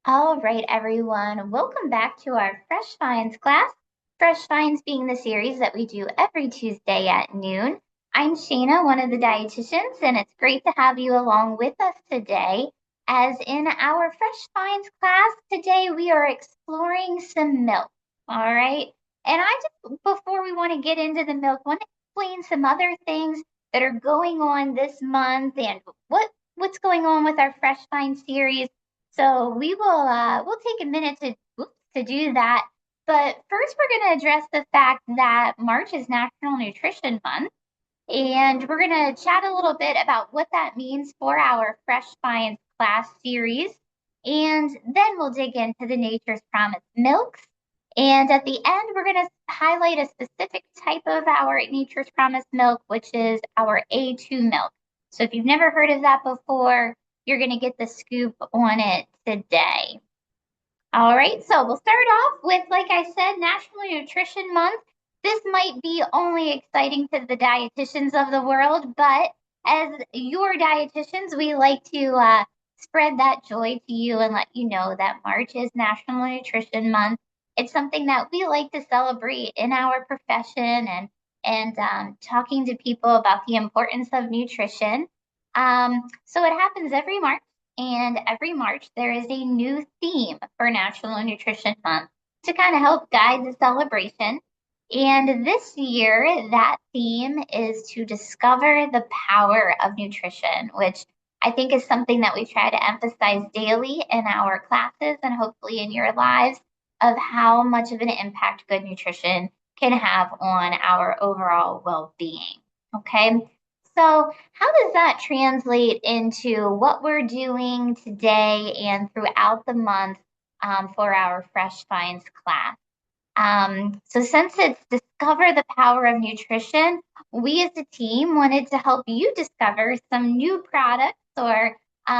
All right, everyone. Welcome back to our Fresh Finds class. Fresh Finds being the series that we do every Tuesday at noon. I'm Shayna, one of the dietitians, and it's great to have you along with us today. As in our Fresh Finds class today, we are exploring some milk. All right. And before we want to get into the milk, want to explain some other things that are going on this month and what's going on with our Fresh Finds series. So we'll take a minute to do that. But first, we're going to address the fact that March is National Nutrition Month, and we're going to chat a little bit about what that means for our Fresh Finds class series. And then we'll dig into the Nature's Promise milks. And at the end, we're going to highlight a specific type of our Nature's Promise milk, which is our A2 milk. So if you've never heard of that before, you're going to get the scoop on it today. All right, so we'll start off with, like I said, National Nutrition Month. This might be only exciting to the dietitians of the world, but as your dietitians, we like to spread that joy to you and let you know that March is National Nutrition Month. It's something that we like to celebrate in our profession and talking to people about the importance of nutrition. So it happens every March, and every March there is a new theme for National Nutrition Month to kind of help guide the celebration. And this year, that theme is to discover the power of nutrition, which I think is something that we try to emphasize daily in our classes and hopefully in your lives of how much of an impact good nutrition can have on our overall well-being. Okay. So, how does that translate into what we're doing today and throughout the month for our Fresh Finds class? So since it's Discover the Power of Nutrition, we as a team wanted to help you discover some new products or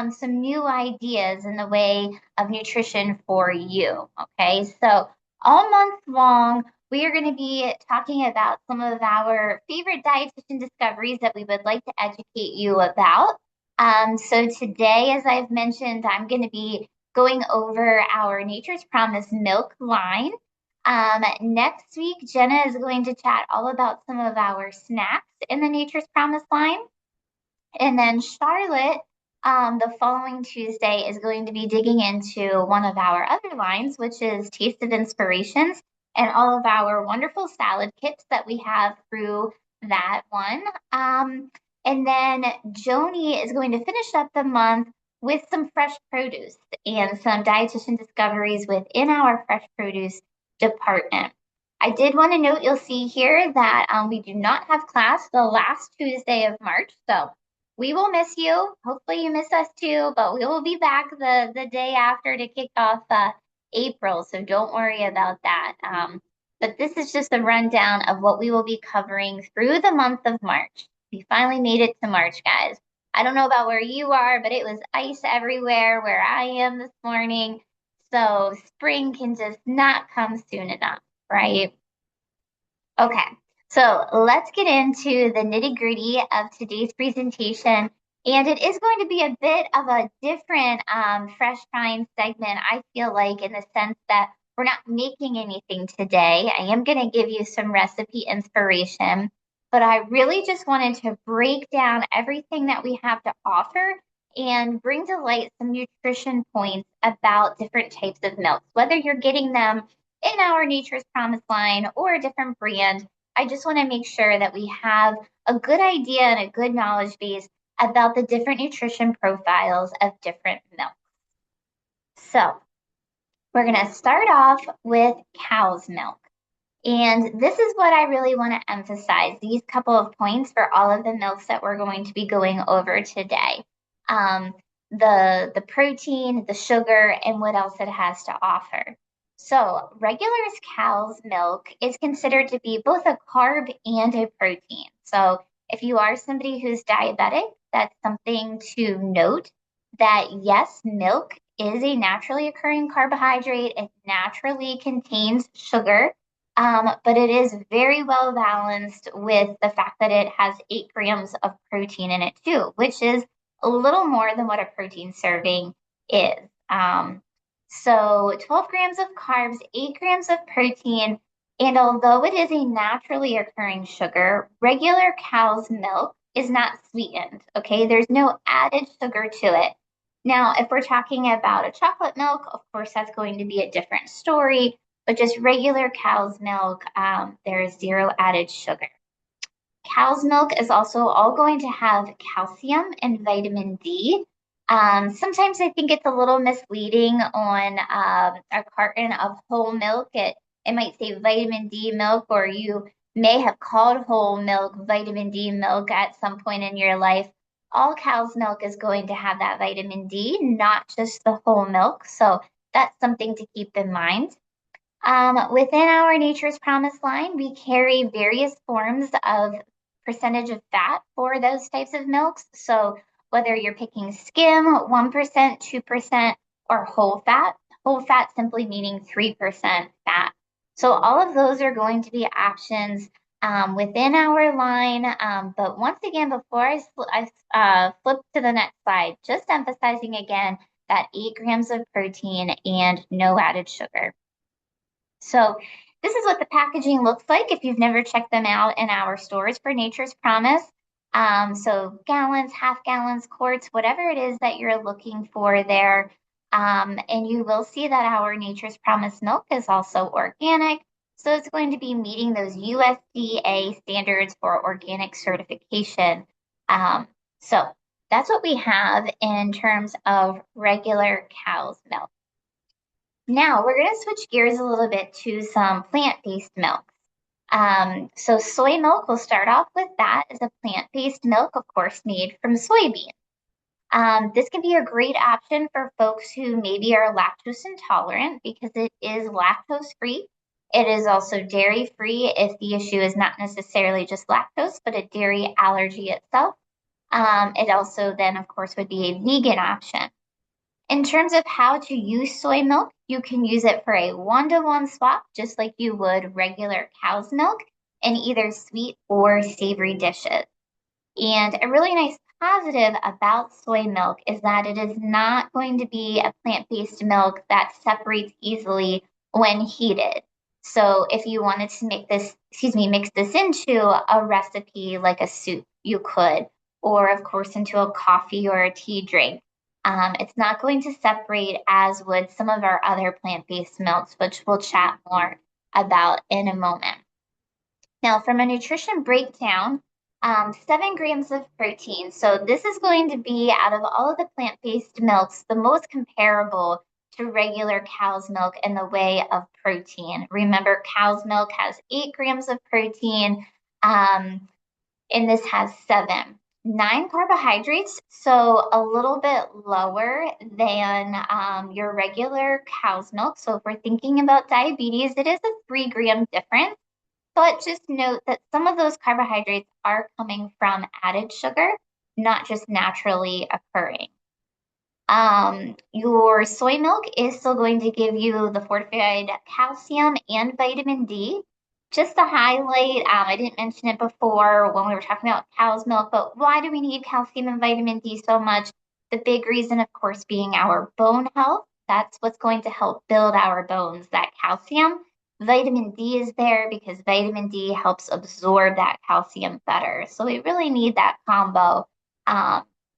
some new ideas in the way of nutrition for you. Okay, so all month long, we are going to be talking about some of our favorite dietitian discoveries that we would like to educate you about. So today, as I've mentioned, I'm going to be going over our Nature's Promise milk line. Next week, Jenna is going to chat all about some of our snacks in the Nature's Promise line. And then Charlotte, the following Tuesday, is going to be digging into one of our other lines, which is Taste of Inspirations, and all of our wonderful salad kits that we have through that one. And then Joni is going to finish up the month with some fresh produce and some dietitian discoveries within our fresh produce department. I did want to note, you'll see here that we do not have class the last Tuesday of March. So we will miss you. Hopefully you miss us too, but we will be back the day after to kick off April. So don't worry about that. But this is just a rundown of what we will be covering through the month of March. We finally made it to March, guys. I don't know about where you are, but it was ice everywhere where I am this morning. So spring can just not come soon enough, right? Okay, so let's get into the nitty-gritty of today's presentation. And it is going to be a bit of a different Fresh Find segment, I feel like, in the sense that we're not making anything today. I am going to give you some recipe inspiration, but I really just wanted to break down everything that we have to offer and bring to light some nutrition points about different types of milks, whether you're getting them in our Nature's Promise line or a different brand. I just want to make sure that we have a good idea and a good knowledge base about the different nutrition profiles of different milks. So we're going to start off with cow's milk. And this is what I really want to emphasize, these couple of points for all of the milks that we're going to be going over today. The protein, the sugar, and what else it has to offer. So regular cow's milk is considered to be both a carb and a protein. So if you are somebody who's diabetic, that's something to note that yes, milk is a naturally occurring carbohydrate. It naturally contains sugar, but it is very well balanced with the fact that it has 8 grams of protein in it too, which is a little more than what a protein serving is. So 12 grams of carbs, 8 grams of protein, and although it is a naturally occurring sugar, regular cow's milk is not sweetened, okay? There's no added sugar to it. Now, if we're talking about a chocolate milk, of course, that's going to be a different story, but just regular cow's milk, there is zero added sugar. Cow's milk is also all going to have calcium and vitamin D. Sometimes I think it's a little misleading on a carton of whole milk. It might say vitamin D milk, or you may have called whole milk vitamin D milk at some point in your life. All cow's milk is going to have that vitamin D, not just the whole milk. So that's something to keep in mind. Within our Nature's Promise line, we carry various forms of percentage of fat for those types of milks. So whether you're picking skim, 1%, 2%, or whole fat simply meaning 3% fat. So all of those are going to be options within our line. But once again, before I flip to the next slide, just emphasizing again that 8 grams of protein and no added sugar. So this is what the packaging looks like if you've never checked them out in our stores for Nature's Promise. So gallons, half gallons, quarts, whatever it is that you're looking for there. And you will see that our Nature's Promise milk is also organic. So it's going to be meeting those USDA standards for organic certification. So that's what we have in terms of regular cow's milk. Now we're going to switch gears a little bit to some plant-based milks. So soy milk, we'll start off with that as a plant-based milk, of course, made from soybeans. This can be a great option for folks who maybe are lactose intolerant because it is lactose-free. It is also dairy-free if the issue is not necessarily just lactose, but a dairy allergy itself. It also then, of course, would be a vegan option. In terms of how to use soy milk, you can use it for a one-to-one swap, just like you would regular cow's milk in either sweet or savory dishes. And a really nice positive about soy milk is that it is not going to be a plant-based milk that separates easily when heated. So if you wanted to mix this into a recipe like a soup, you could, or of course into a coffee or a tea drink. It's not going to separate as would some of our other plant-based milks, which we'll chat more about in a moment. Now, from a nutrition breakdown, 7 grams of protein. So this is going to be, out of all of the plant-based milks, the most comparable to regular cow's milk in the way of protein. Remember, cow's milk has 8 grams of protein, and this has 7. 9 carbohydrates, so a little bit lower than your regular cow's milk. So if we're thinking about diabetes, it is a 3-gram difference. But just note that some of those carbohydrates are coming from added sugar, not just naturally occurring. Your soy milk is still going to give you the fortified calcium and vitamin D. Just to highlight, I didn't mention it before when we were talking about cow's milk, but why do we need calcium and vitamin D so much? The big reason, of course, being our bone health. That's what's going to help build our bones, that calcium. Vitamin D is there because vitamin D helps absorb that calcium better. So we really need that combo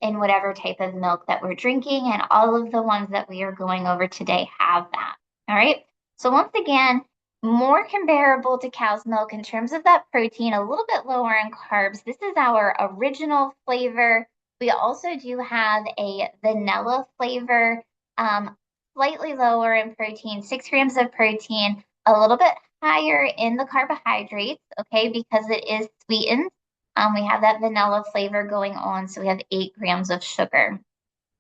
in whatever type of milk that we're drinking, and all of the ones that we are going over today have that. All right. So once again, more comparable to cow's milk in terms of that protein, a little bit lower in carbs. This is our original flavor. We also do have a vanilla flavor, slightly lower in protein, 6 grams of protein, a little bit higher in the carbohydrates, okay, because it is sweetened. We have that vanilla flavor going on, so we have 8 grams of sugar.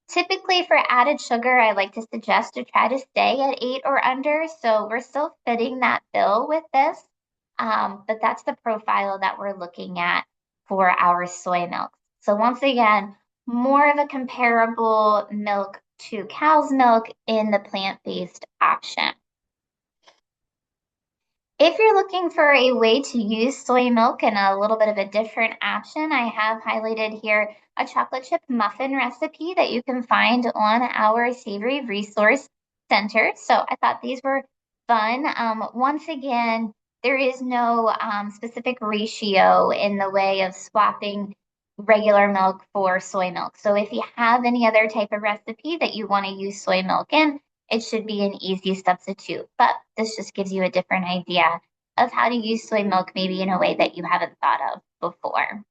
Typically for added sugar, I like to suggest to try to stay at 8 or under, so we're still fitting that bill with this, but that's the profile that we're looking at for our soy milk. So once again, more of a comparable milk to cow's milk in the plant-based option. If you're looking for a way to use soy milk in a little bit of a different option, I have highlighted here a chocolate chip muffin recipe that you can find on our savory resource center. So I thought these were fun. Once again, there is no specific ratio in the way of swapping regular milk for soy milk. So if you have any other type of recipe that you want to use soy milk in, it should be an easy substitute. But this just gives you a different idea of how to use soy milk maybe in a way that you haven't thought of before.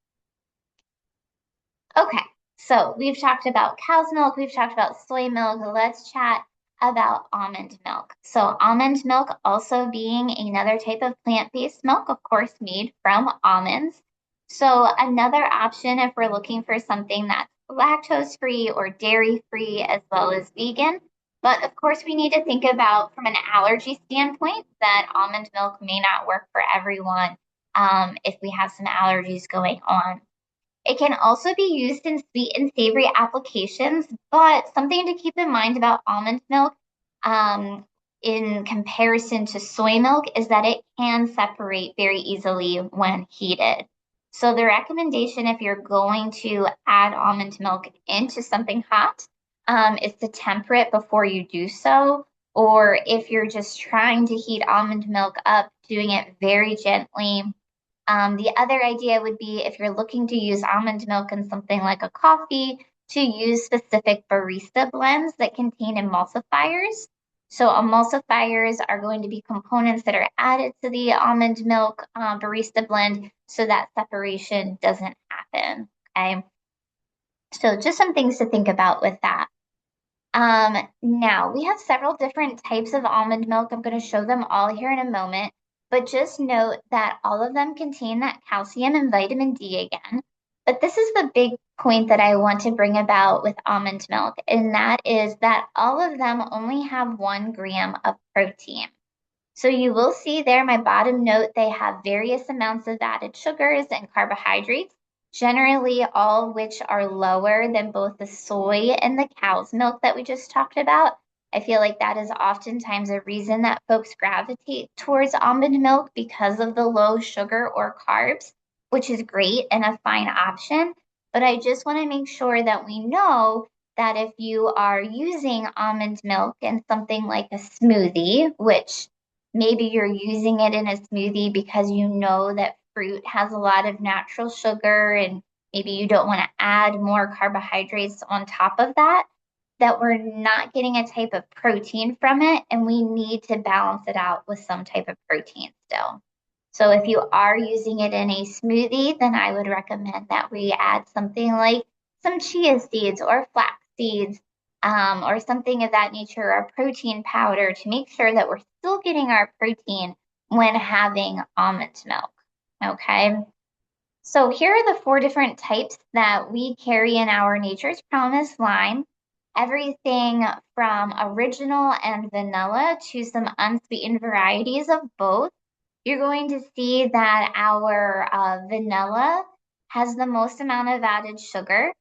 Okay, so we've talked about cow's milk, we've talked about soy milk. Let's chat about almond milk. So almond milk also being another type of plant-based milk, of course, made from almonds. So another option if we're looking for something that's lactose-free or dairy-free as well as vegan. But of course, we need to think about from an allergy standpoint that almond milk may not work for everyone if we have some allergies going on. It can also be used in sweet and savory applications, but something to keep in mind about almond milk um, in comparison to soy milk is that it can separate very easily when heated. So the recommendation if you're going to add almond milk into something hot is to temper it before you do so. Or if you're just trying to heat almond milk up, doing it very gently. The other idea would be if you're looking to use almond milk in something like a coffee, to use specific barista blends that contain emulsifiers. So emulsifiers are going to be components that are added to the almond milk barista blend so that separation doesn't happen. Okay. So just some things to think about with that. Now we have several different types of almond milk. I'm going to show them all here in a moment, but just note that all of them contain that calcium and vitamin D again. But this is the big point that I want to bring about with almond milk, and that is that all of them only have 1 gram of protein. So you will see there my bottom note, they have various amounts of added sugars and carbohydrates, generally all which are lower than both the soy and the cow's milk that we just talked about. I feel like that is oftentimes a reason that folks gravitate towards almond milk because of the low sugar or carbs, which is great and a fine option. But I just want to make sure that we know that if you are using almond milk in something like a smoothie, which maybe you're using it in a smoothie because you know that fruit has a lot of natural sugar and maybe you don't want to add more carbohydrates on top of that, that we're not getting a type of protein from it and we need to balance it out with some type of protein still. So if you are using it in a smoothie, then I would recommend that we add something like some chia seeds or flax seeds or something of that nature, or protein powder to make sure that we're still getting our protein when having almond milk. Okay. So here are the 4 different types that we carry in our Nature's Promise line. Everything from original and vanilla to some unsweetened varieties of both. You're going to see that our vanilla has the most amount of added sugar.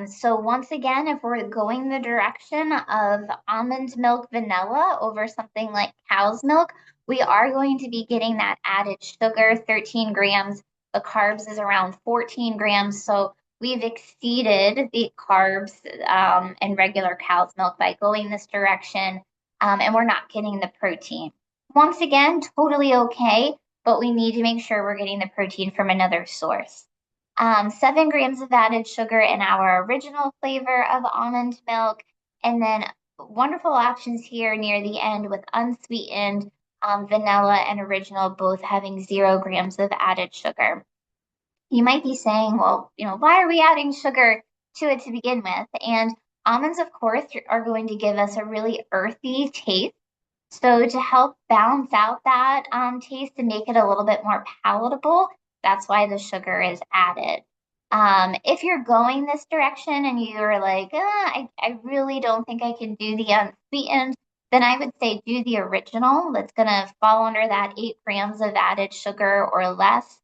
So once again, if we're going the direction of almond milk vanilla over something like cow's milk, we are going to be getting that added sugar, 13 grams. The carbs is around 14 grams. So we've exceeded the carbs in regular cow's milk by going this direction, and we're not getting the protein. Once again, totally okay, but we need to make sure we're getting the protein from another source. 7 grams of added sugar in our original flavor of almond milk, and then wonderful options here near the end with unsweetened vanilla and original, both having 0 grams of added sugar. You might be saying, well, why are we adding sugar to it to begin with? And almonds, of course, are going to give us a really earthy taste. So to help balance out that taste and make it a little bit more palatable, that's why the sugar is added. If you're going this direction and you're like, I really don't think I can do the unsweetened, then I would say do the original. That's going to fall under that 8 grams of added sugar or less.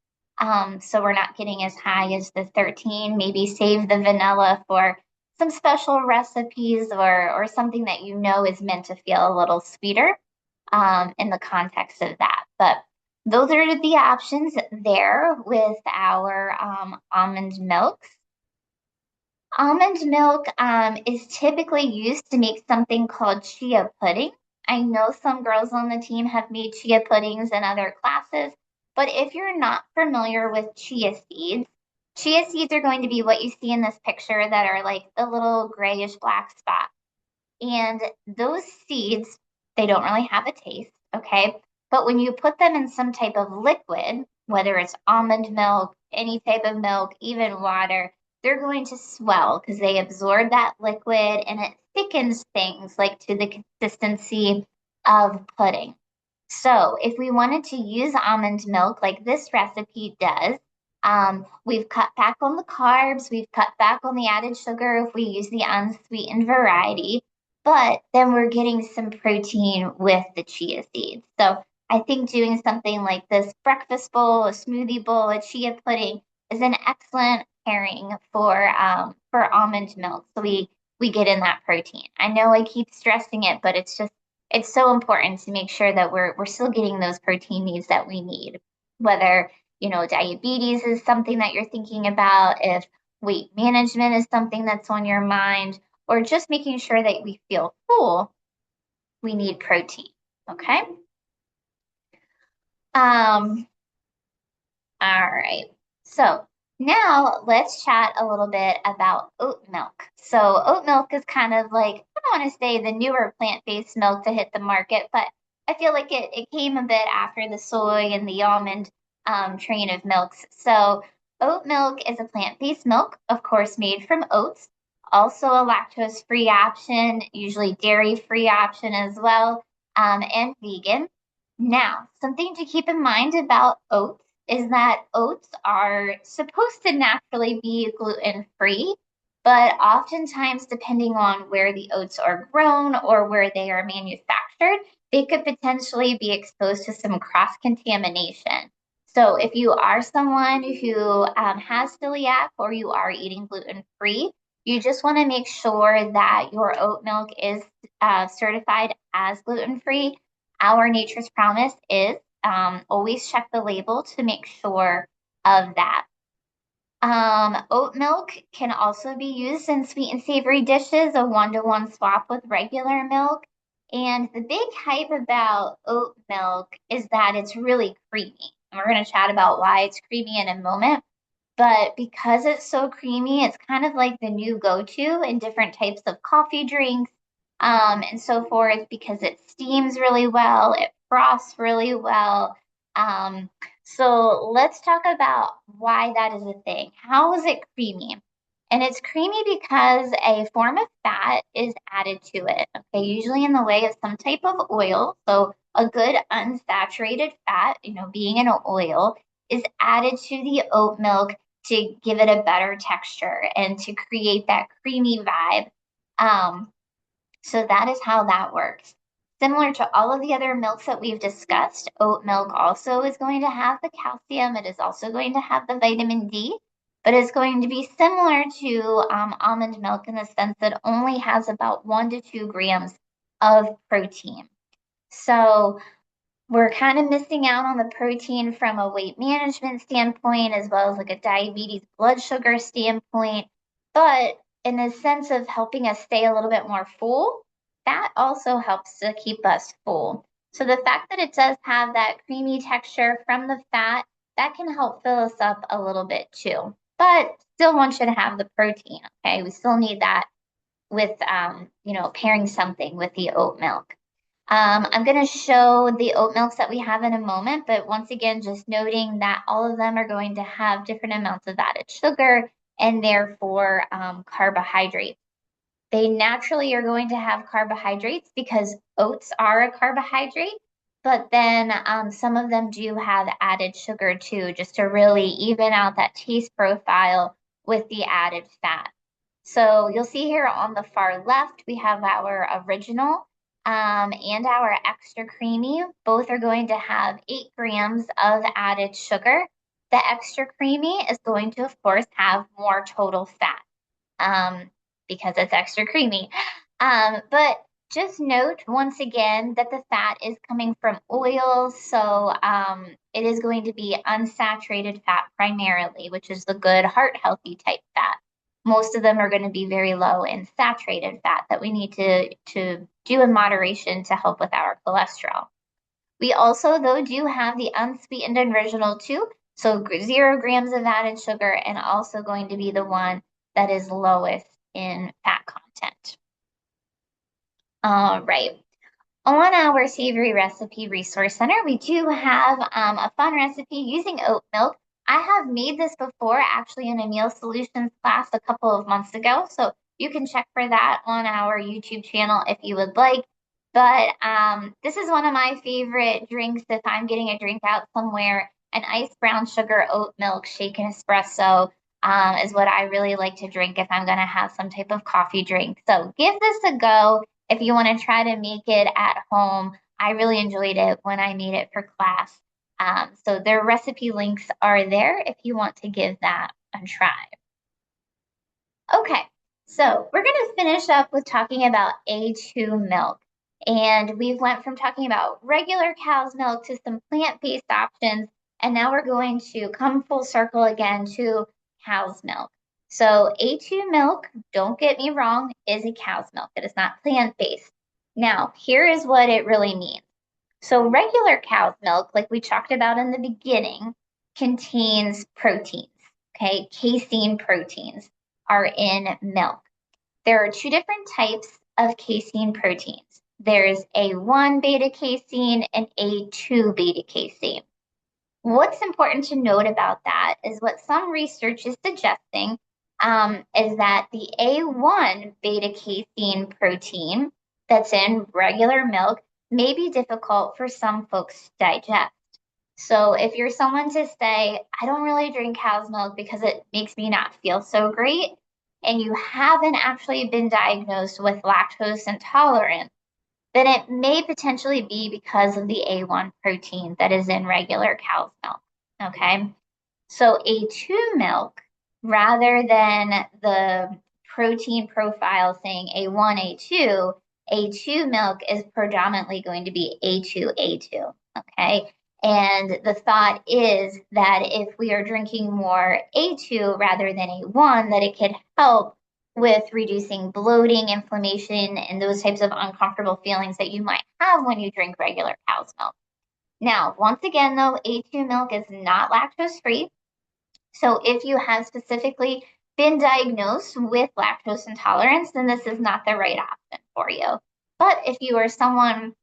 So we're not getting as high as the 13. Maybe save the vanilla for some special recipes or something that you know is meant to feel a little sweeter in the context of that. But those are the options there with our almond milks. Almond milk is typically used to make something called chia pudding. I know some girls on the team have made chia puddings in other classes, but if you're not familiar with chia seeds are going to be what you see in this picture that are like the little grayish black spots. And those seeds, they don't really have a taste, okay? But when you put them in some type of liquid, whether it's almond milk, any type of milk, even water, they're going to swell because they absorb that liquid and it thickens things like to the consistency of pudding. So if we wanted to use almond milk like this recipe does, we've cut back on the carbs, we've cut back on the added sugar if we use the unsweetened variety, but then we're getting some protein with the chia seeds. So I think doing something like this breakfast bowl, a smoothie bowl, a chia pudding is an excellent pairing for almond milk. So we get in that protein. I know I keep stressing it, but it's so important to make sure that we're still getting those protein needs that we need. Whether, diabetes is something that you're thinking about, if weight management is something that's on your mind, or just making sure that we feel full, we need protein. Okay. Um, all right. So now let's chat a little bit about oat milk. So oat milk is kind of like, I don't want to say the newer plant-based milk to hit the market, but I feel like it came a bit after the soy and the almond train of milks. So oat milk is a plant-based milk, of course, made from oats. Also a lactose-free option, usually dairy-free option as well, and vegan. Now, something to keep in mind about oats is that oats are supposed to naturally be gluten free, but oftentimes, depending on where the oats are grown or where they are manufactured, they could potentially be exposed to some cross contamination. So, if you are someone who has celiac or you are eating gluten free, you just want to make sure that your oat milk is certified as gluten free. Our Nature's Promise is always check the label to make sure of that. Oat milk can also be used in sweet and savory dishes, a one-to-one swap with regular milk. And the big hype about oat milk is that it's really creamy. And we're going to chat about why it's creamy in a moment. But because it's so creamy, it's kind of like the new go-to in different types of coffee drinks, and so forth, because it steams really well, it frosts really well. So let's talk about why that is a thing. How is it creamy? And it's creamy because a form of fat is added to it, okay, usually in the way of some type of oil. So a good unsaturated fat, being an oil, is added to the oat milk to give it a better texture and to create that creamy vibe. So that is how that works. Similar to all of the other milks that we've discussed, oat milk also is going to have the calcium. It is also going to have the vitamin D, but it's going to be similar to almond milk in the sense that it only has about 1 to 2 grams of protein. So we're kind of missing out on the protein from a weight management standpoint, as well as like a diabetes blood sugar standpoint. But in the sense of helping us stay a little bit more full, that also helps to keep us full. So the fact that it does have that creamy texture from the fat, that can help fill us up a little bit too. But still want you to have the protein, okay? We still need that with, pairing something with the oat milk. I'm going to show the oat milks that we have in a moment, but once again, just noting that all of them are going to have different amounts of added sugar and therefore carbohydrates. They naturally are going to have carbohydrates because oats are a carbohydrate, but then some of them do have added sugar too, just to really even out that taste profile with the added fat. So you'll see here on the far left, we have our original and our extra creamy. Both are going to have 8 grams of added sugar. The extra creamy is going to, of course, have more total fat because it's extra creamy. But just note once again that the fat is coming from oils. So it is going to be unsaturated fat primarily, which is the good heart healthy type fat. most of them are going to be very low in saturated fat that we need to do in moderation to help with our cholesterol. We also, though, do have the unsweetened and original too. So 0 grams of added sugar and also going to be the one that is lowest in fat content. All right. On our Savory Recipe Resource Center, we do have a fun recipe using oat milk. I have made this before, actually, in a meal solutions class a couple of months ago. So you can check for that on our YouTube channel if you would like. But this is one of my favorite drinks if I'm getting a drink out somewhere. An iced brown sugar oat milk shaken espresso is what I really like to drink if I'm going to have some type of coffee drink. So give this a go if you want to try to make it at home. I really enjoyed it when I made it for class. So their recipe links are there if you want to give that a try. Okay, so we're going to finish up with talking about A2 milk. And we've went from talking about regular cow's milk to some plant-based options. And now we're going to come full circle again to cow's milk. So A2 milk, don't get me wrong, is a cow's milk. It is not plant-based. Now, here is what it really means. So regular cow's milk, like we talked about in the beginning, contains proteins, okay? Casein proteins are in milk. There are two different types of casein proteins. There's A1 beta casein and A2 beta casein. What's important to note about that is what some research is suggesting is that the A1 beta casein protein that's in regular milk may be difficult for some folks to digest. So if you're someone to say, I don't really drink cow's milk because it makes me not feel so great, and you haven't actually been diagnosed with lactose intolerance, then it may potentially be because of the A1 protein that is in regular cow's milk, okay? So A2 milk, rather than the protein profile saying A1, A2, A2 milk is predominantly going to be A2, A2, okay? And the thought is that if we are drinking more A2 rather than A1, that it could help with reducing bloating, inflammation, and those types of uncomfortable feelings that you might have when you drink regular cow's milk. Now, once again, though, A2 milk is not lactose free. So if you have specifically been diagnosed with lactose intolerance, then this is not the right option for you. But if you are someone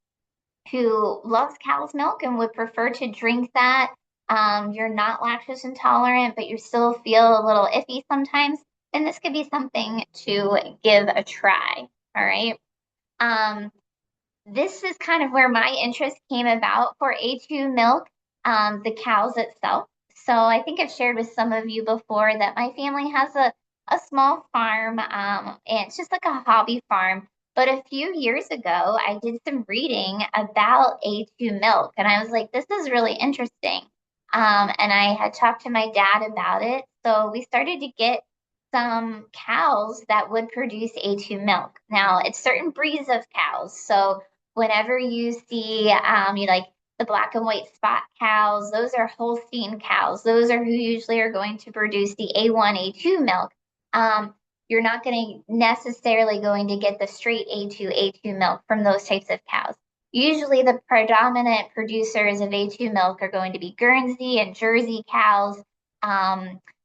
who loves cow's milk and would prefer to drink that, you're not lactose intolerant, but you still feel a little iffy sometimes, then this could be something to give a try. All right. This is kind of where my interest came about for A2 milk, the cows itself. So I think I've shared with some of you before that my family has a small farm, and it's just like a hobby farm. But a few years ago, I did some reading about A2 milk, and I was like, this is really interesting. And I had talked to my dad about it. So we started to get some cows that would produce A2 milk. Now, it's certain breeds of cows. So whenever you see, you like the black and white spot cows, those are Holstein cows. Those are who usually are going to produce the A1, A2 milk. You're not necessarily going to get the straight A2, A2 milk from those types of cows. Usually the predominant producers of A2 milk are going to be Guernsey and Jersey cows.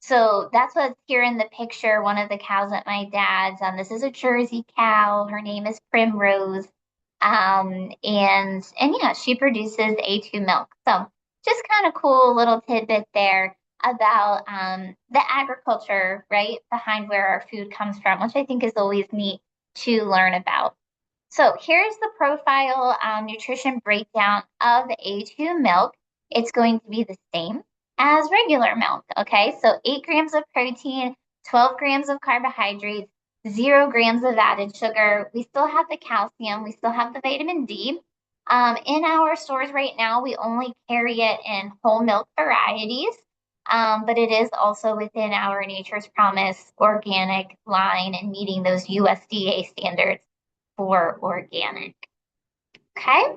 So that's what's here in the picture, one of the cows at my dad's. This is a Jersey cow. Her name is Primrose. And yeah, she produces A2 milk. So just kind of cool little tidbit there about the agriculture, right, behind where our food comes from, which I think is always neat to learn about. So here's the profile nutrition breakdown of A2 milk. It's going to be the same as regular milk, okay? So 8 grams of protein, 12 grams of carbohydrates, 0 grams of added sugar. We still have the calcium. We still have the vitamin D. In our stores right now, we only carry it in whole milk varieties, but it is also within our Nature's Promise organic line and meeting those USDA standards for organic. Okay,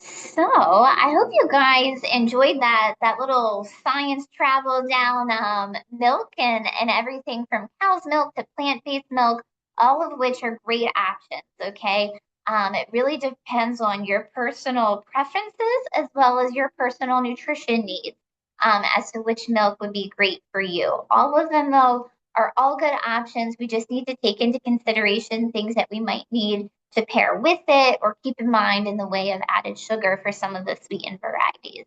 So I hope you guys enjoyed that little science travel down milk and everything from cow's milk to plant-based milk, all of which are great options. Okay. It really depends on your personal preferences as well as your personal nutrition needs as to which milk would be great for you. All of them, though, are all good options. We just need to take into consideration things that we might need to pair with it or keep in mind in the way of added sugar for some of the sweetened varieties.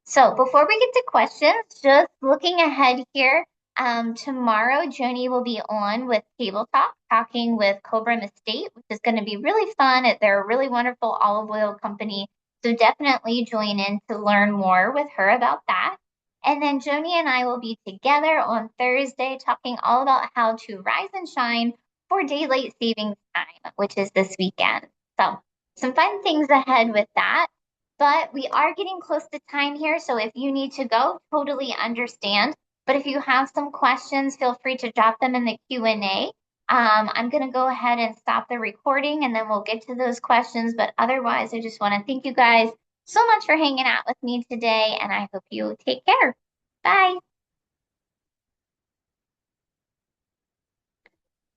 So before we get to questions, just looking ahead here, tomorrow Joni will be on with Table Talk, talking with Cobram Estate, which is going to be really fun. They're a really wonderful olive oil company, so definitely join in to learn more with her about that. And then Joni and I will be together on Thursday talking all about how to rise and shine for daylight savings time, which is this weekend. So some fun things ahead with that. But we are getting close to time here, so if you need to go, totally understand. But if you have some questions, feel free to drop them in the Q&A. I'm going to go ahead and stop the recording and then we'll get to those questions. But otherwise, I just want to thank you guys so much for hanging out with me today, and I hope you take care. Bye.